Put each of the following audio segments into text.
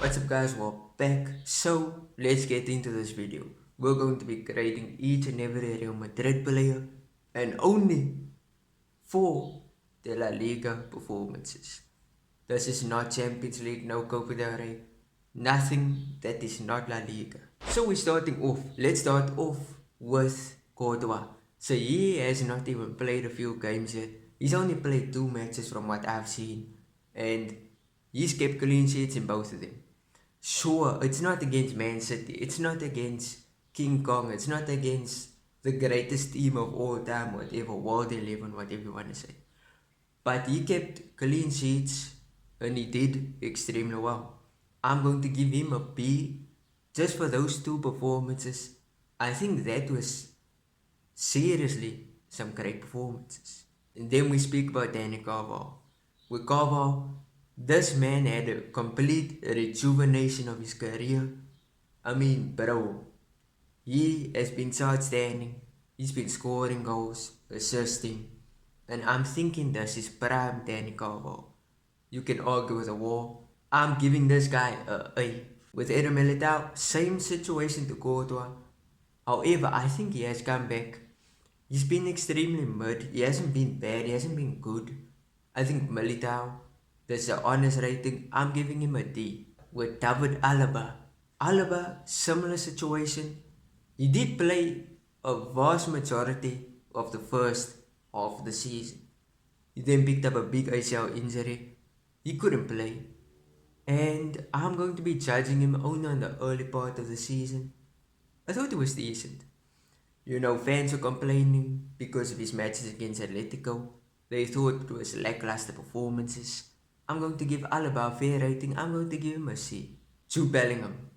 What's up guys, we're back. So let's get into this video. We're going to be grading each and every Real Madrid player and only 4 the La Liga performances. This is not Champions League, no Copa del Rey, nothing that is not La Liga. So we're starting off. Let's start off with Courtois. So he has not even played a few games yet. He's only played 2 matches from what I've seen, and he's kept clean sheets in both of them. Sure, it's not against Man City, it's not against King Kong, it's not against the greatest team of all time, whatever, World 11, whatever you want to say. But he kept clean sheets and he did extremely well. I'm going to give him a B just for those 2 performances. I think that was seriously some great performances. And then we speak about Dani Ceballos. With Ceballos, this man had a complete rejuvenation of his career. I mean, bro, he has been so outstanding. He's been scoring goals, assisting, and I'm thinking this is prime Dani Ceballos. You can argue with a wall. I'm giving this guy a A. With Eder Militao, same situation to Courtois. However, I think he has come back. He's been extremely mid. He hasn't been bad. He hasn't been good. I think Militao, that's the honest rating. I'm giving him a D. With David Alaba, similar situation. He did play a vast majority of the first half of the season. He then picked up a big ACL injury. He couldn't play. And I'm going to be judging him only on the early part of the season. I thought it was decent. You know, fans were complaining because of his matches against Atletico. They thought it was lackluster performances. I'm going to give Alaba a fair rating. I'm going to give him a C. Jude Bellingham.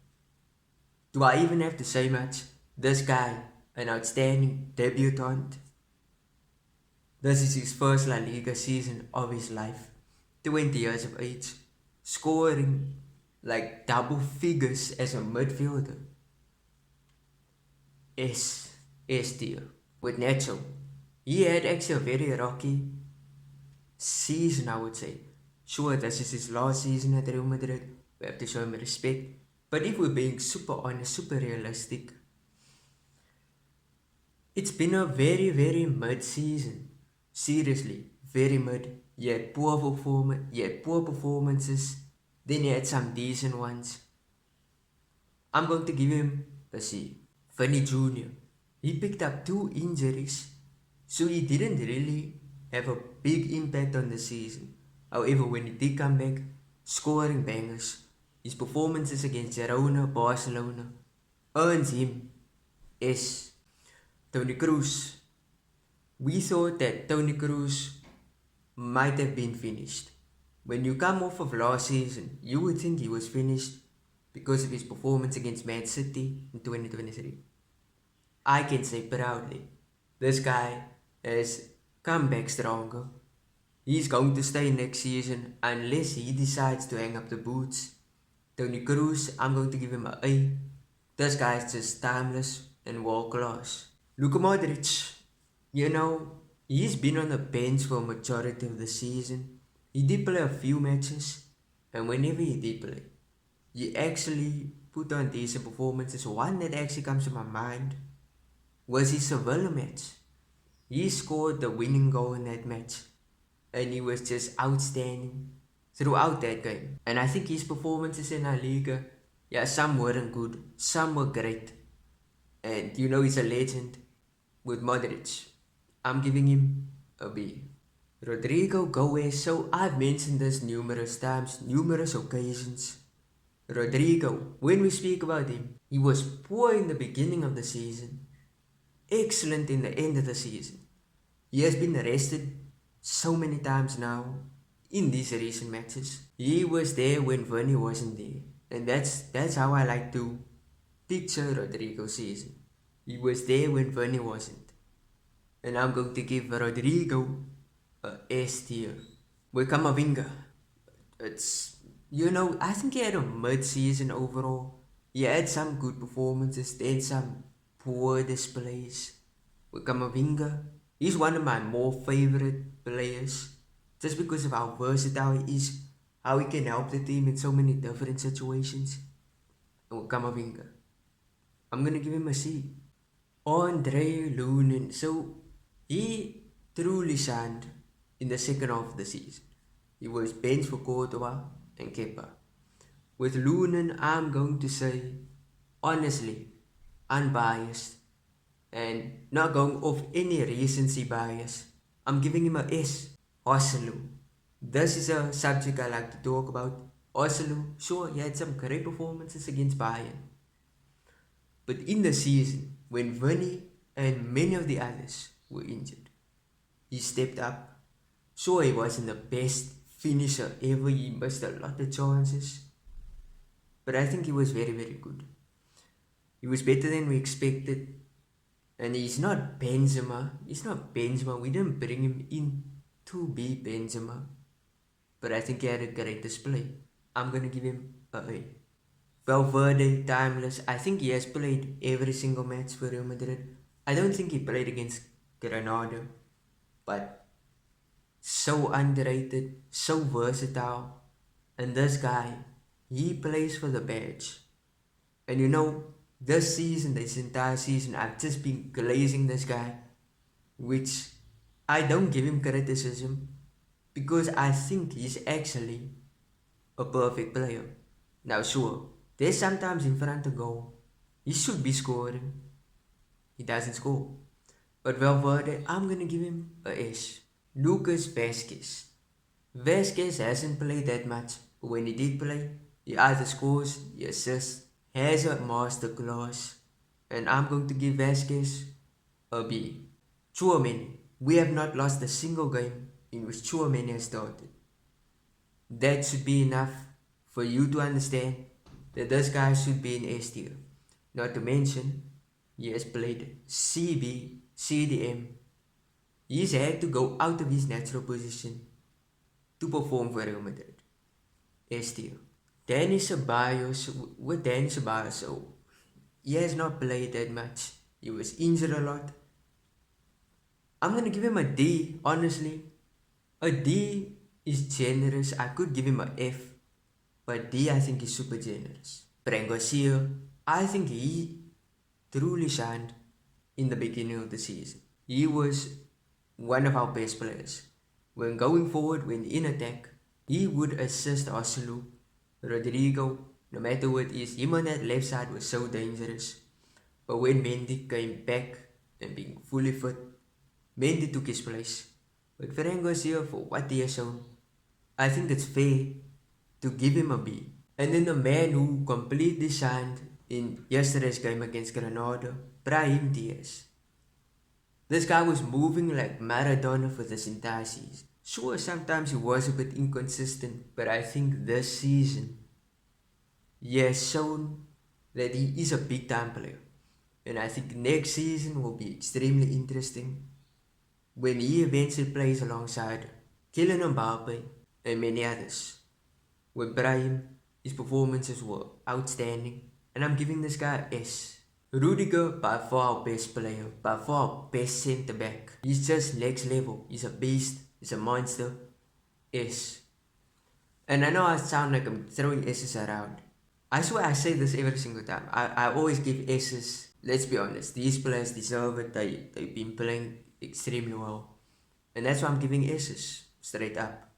Do I even have to say much? This guy, an outstanding debutant. This is his first La Liga season of his life. 20 years of age. Scoring like double figures as a midfielder. S tier. With Nacho, he had actually a very rocky season, I would say. Sure, this is his last season at Real Madrid. We have to show him respect. But if we're being super honest, super realistic, it's been a very, very mid season. Seriously, very mid. He had poor performances. Then he had some decent ones. I'm going to give him a C. Vinicius Jr. He picked up 2 injuries, so he didn't really have a big impact on the season. However, when he did come back, scoring bangers, his performances against Girona, Barcelona, earns him S. Toni Kroos. We thought that Toni Kroos might have been finished. When you come off of last season, you would think he was finished because of his performance against Man City in 2023. I can say proudly, this guy has come back stronger. He's going to stay next season unless he decides to hang up the boots. Toni Kroos, I'm going to give him an A. This guy is just timeless and world class. Luka Modric, you know, he's been on the bench for a majority of the season. He did play a few matches, and whenever he did play, he actually put on decent performances. One that actually comes to my mind was his Sevilla match. He scored the winning goal in that match, and he was just outstanding throughout that game. And I think his performances in La Liga, yeah, some weren't good, some were great. And you know, he's a legend. With Modric, I'm giving him a B. Rodrigo Goes, so I've mentioned this numerous times, numerous occasions. Rodrigo, when we speak about him, he was poor in the beginning of the season, excellent in the end of the season. He has been arrested so many times now in these recent matches. He was there when Vini wasn't there, and that's how I like to picture Rodrigo's season. He was there when Vini wasn't. And I'm going to give Rodrigo a S tier. With Camavinga, it's, you know, I think he had a mid-season overall. He had some good performances, then some poor displays. With Camavinga, he's one of my more favorite players just because of how versatile he is. how he can help the team in so many different situations. Kamavinga, I'm gonna give him a C. Andre Lunin, so he truly shined in the second half of the season. He was benched for Courtois and Kepa. With Lunin, I'm going to say, honestly, unbiased, and not going off any recency bias, I'm giving him a S. Oselu. This is a subject I like to talk about. Oselu, sure, he had some great performances against Bayern. But in the season, when Vinny and many of the others were injured, he stepped up. Sure, he wasn't the best finisher ever, he missed a lot of chances. But I think he was very, very good. He was better than we expected. And he's not Benzema. He's not Benzema. We didn't bring him in to be Benzema. But I think he had a great display. I'm going to give him a A. Valverde, timeless. I think he has played every single match for Real Madrid. I don't think he played against Granada. But so underrated, so versatile. And this guy, he plays for the badge. And you know, this season, this entire season, I've just been glazing this guy, which I don't give him criticism because I think he's actually a perfect player. Now, sure, there's sometimes in front of goal, he should be scoring. He doesn't score. But Valverde, I'm gonna give him a S. Lucas Vasquez. Vasquez hasn't played that much, but when he did play, he either scores, he assists, has a masterclass, and I'm going to give Vasquez a B. Tchouaméni. We have not lost a single game in which Tchouaméni has started. That should be enough for you to understand that this guy should be in S tier. Not to mention, he has played CB, CDM. He's had to go out of his natural position to perform for Real Madrid. S tier. Dani Ceballos, with Dani Ceballos, so he has not played that much. He was injured a lot. I'm gonna give him a D, honestly. A D is generous. I could give him a F, but D I think is super generous. Fran Garcia, I think he truly shined in the beginning of the season. He was one of our best players. When going forward, when in attack, he would assist Oselu, Rodrigo, no matter what it is. Him on that left side was so dangerous. But when Mendy came back and being fully fit, Mendy took his place. But Fran Garcia, for what he has shown, I think it's fair to give him a B. And then the man who completely shined in yesterday's game against Granada, Brahim Diaz. This guy was moving like Maradona for this entire season. Sure, sometimes he was a bit inconsistent, but I think this season he has shown that he is a big time player. And I think next season will be extremely interesting when he eventually plays alongside Kylian Mbappe and many others. With Brahim, his performances were outstanding, and I'm giving this guy an S. Rudiger, by far our best player, by far our best centre back. He's just next level. He's a beast, he's a monster. S. And I know I sound like I'm throwing S's around. I swear I say this every single time. I always give S's. Let's be honest, these players deserve it. They've been playing extremely well. And that's why I'm giving S's, straight up.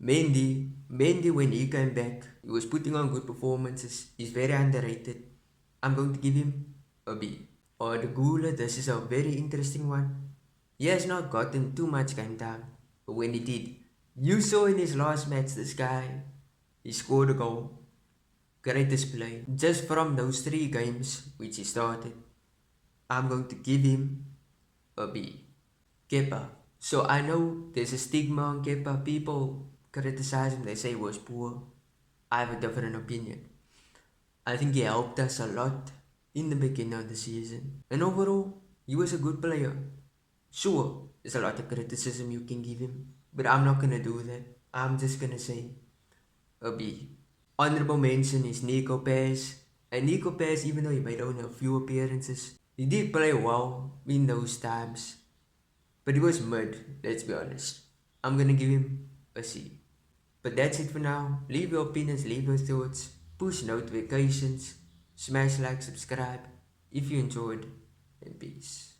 Mendy when he came back, he was putting on good performances. He's very underrated. I'm going to give him a B. Or the Gula, this is a very interesting one. He has not gotten too much game time, but when he did, you saw in his last match, this guy, he scored a goal. Great display. Just from those 3 games which he started, I'm going to give him a B. Kepa. So I know there's a stigma on Kepa. People criticize him, they say he was poor. I have a different opinion. I think he helped us a lot in the beginning of the season. And overall, he was a good player. Sure, there's a lot of criticism you can give him, but I'm not gonna do that. I'm just gonna say a B. Honorable mention is Nico Paz. And Nico Paz, even though he made only a few appearances, he did play well in those times. But he was mid, let's be honest. I'm gonna give him a C. But that's it for now. Leave your opinions, leave your thoughts, push notifications, smash like, subscribe if you enjoyed, and peace.